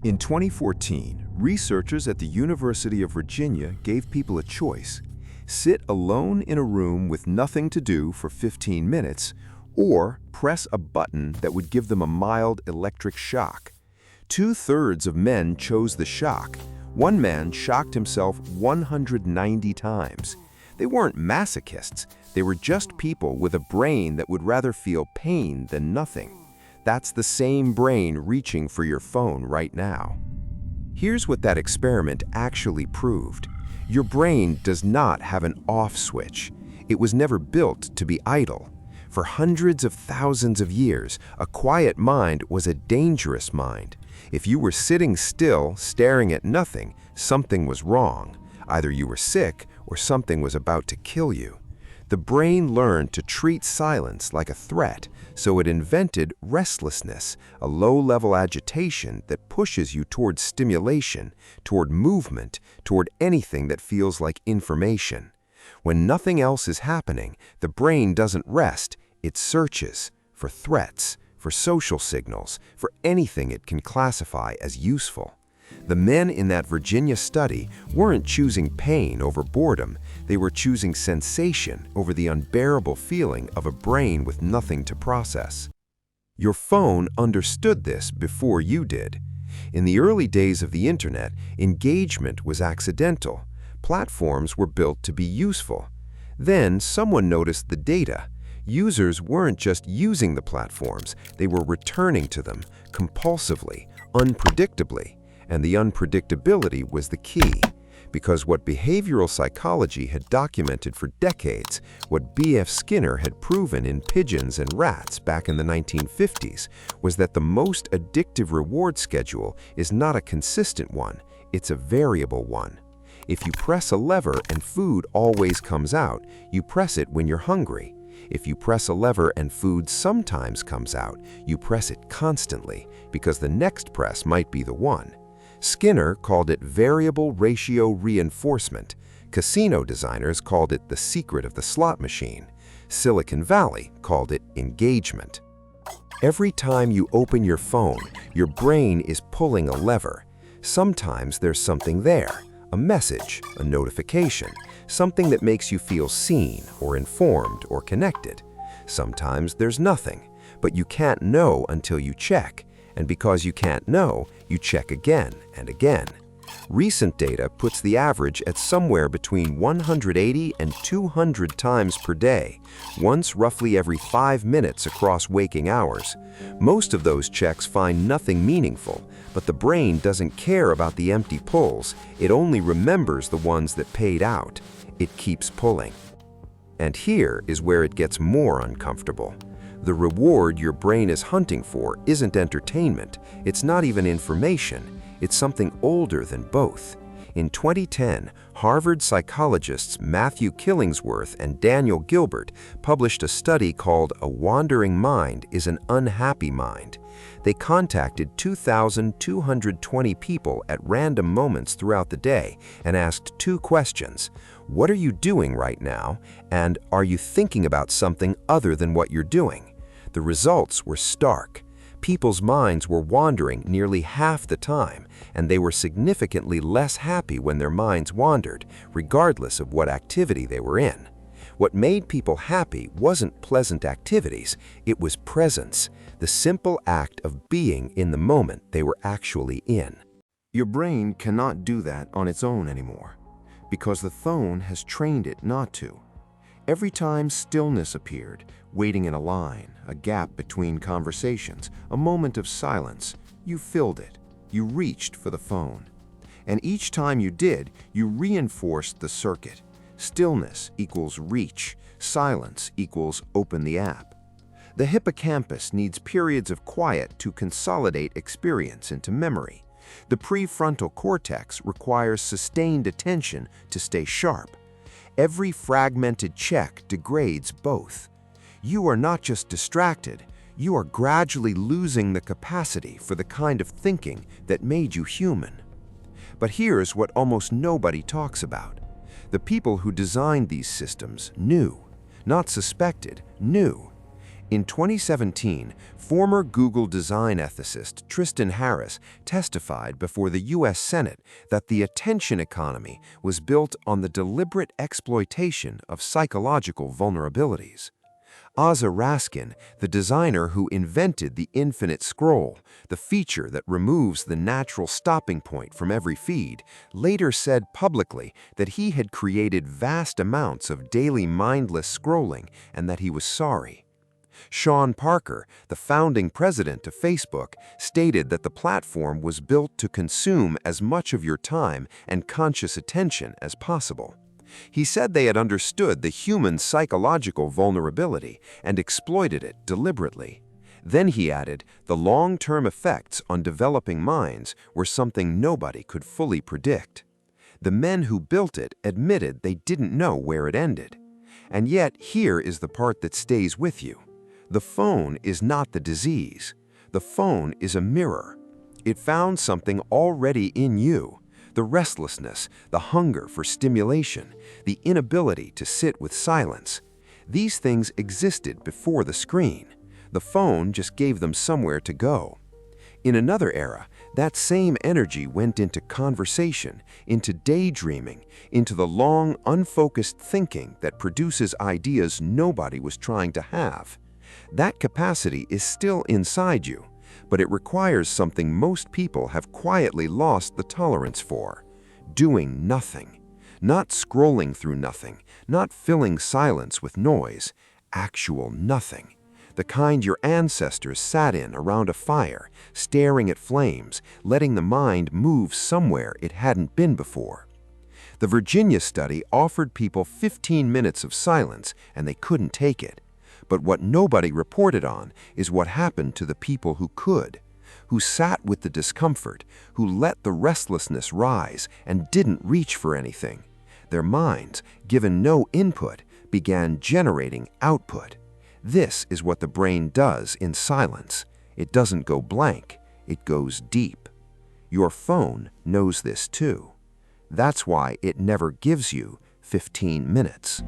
In 2014, researchers at the University of Virginia gave people a choice: sit alone in a room with nothing to do for 15 minutes, or press a button that would give them a mild electric shock. Two-thirds of men chose the shock. One man shocked himself 190 times. They weren't masochists, they were just people with a brain that would rather feel pain than nothing. That's the same brain reaching for your phone right now. Here's what that experiment actually proved. Your brain does not have an off switch. It was never built to be idle. For hundreds of thousands of years, a quiet mind was a dangerous mind. If you were sitting still, staring at nothing, something was wrong. Either you were sick or something was about to kill you. The brain learned to treat silence like a threat, so it invented restlessness, a low-level agitation that pushes you toward stimulation, toward movement, toward anything that feels like information. When nothing else is happening, the brain doesn't rest, it searches for threats, for social signals, for anything it can classify as useful. The men in that Virginia study weren't choosing pain over boredom, they were choosing sensation over the unbearable feeling of a brain with nothing to process. Your phone understood this before you did. In the early days of the internet, engagement was accidental. Platforms were built to be useful. Then someone noticed the data. Users weren't just using the platforms, they were returning to them compulsively, unpredictably. And the unpredictability was the key, because what behavioral psychology had documented for decades, what B.F. Skinner had proven in pigeons and rats back in the 1950s, was that the most addictive reward schedule is not a consistent one, it's a variable one. If you press a lever and food always comes out, you press it when you're hungry. If you press a lever and food sometimes comes out, you press it constantly, because the next press might be the one. Skinner called it variable ratio reinforcement. Casino designers called it the secret of the slot machine. Silicon Valley called it engagement. Every time you open your phone, your brain is pulling a lever. Sometimes there's something there, a message, a notification, something that makes you feel seen or informed or connected. Sometimes there's nothing, but you can't know until you check. And because you can't know, you check again and again. Recent data puts the average at somewhere between 180 and 200 times per day, once roughly every 5 minutes across waking hours. Most of those checks find nothing meaningful, but the brain doesn't care about the empty pulls. It only remembers the ones that paid out. It keeps pulling. And here is where it gets more uncomfortable. The reward your brain is hunting for isn't entertainment, it's not even information, it's something older than both. In 2010, Harvard psychologists Matthew Killingsworth and Daniel Gilbert published a study called "A Wandering Mind is an Unhappy Mind." They contacted 2,220 people at random moments throughout the day and asked two questions. What are you doing right now? And are you thinking about something other than what you're doing? The results were stark. People's minds were wandering nearly half the time, and they were significantly less happy when their minds wandered, regardless of what activity they were in. What made people happy wasn't pleasant activities, it was presence, the simple act of being in the moment they were actually in. Your brain cannot do that on its own anymore, because the phone has trained it not to. Every time stillness appeared, waiting in a line, a gap between conversations, a moment of silence, you filled it. You reached for the phone. And each time you did, you reinforced the circuit. Stillness equals reach. Silence equals open the app. The hippocampus needs periods of quiet to consolidate experience into memory. The prefrontal cortex requires sustained attention to stay sharp. Every fragmented check degrades both. You are not just distracted, you are gradually losing the capacity for the kind of thinking that made you human. But here's what almost nobody talks about. The people who designed these systems knew, not suspected, knew. In 2017, former Google design ethicist Tristan Harris testified before the U.S. Senate that the attention economy was built on the deliberate exploitation of psychological vulnerabilities. Asa Raskin, the designer who invented the infinite scroll, the feature that removes the natural stopping point from every feed, later said publicly that he had created vast amounts of daily mindless scrolling and that he was sorry. Sean Parker, the founding president of Facebook, stated that the platform was built to consume as much of your time and conscious attention as possible. He said they had understood the human psychological vulnerability and exploited it deliberately. Then he added, the long-term effects on developing minds were something nobody could fully predict. The men who built it admitted they didn't know where it ended. And yet, here is the part that stays with you. The phone is not the disease. The phone is a mirror. It found something already in you. The restlessness, the hunger for stimulation, the inability to sit with silence. These things existed before the screen. The phone just gave them somewhere to go. In another era, that same energy went into conversation, into daydreaming, into the long, unfocused thinking that produces ideas nobody was trying to have. That capacity is still inside you, but it requires something most people have quietly lost the tolerance for: doing nothing. Not scrolling through nothing, not filling silence with noise, actual nothing. The kind your ancestors sat in around a fire, staring at flames, letting the mind move somewhere it hadn't been before. The Virginia study offered people 15 minutes of silence, and they couldn't take it. But what nobody reported on is what happened to the people who could, who sat with the discomfort, who let the restlessness rise and didn't reach for anything. Their minds, given no input, began generating output. This is what the brain does in silence. It doesn't go blank, it goes deep. Your phone knows this too. That's why it never gives you 15 minutes.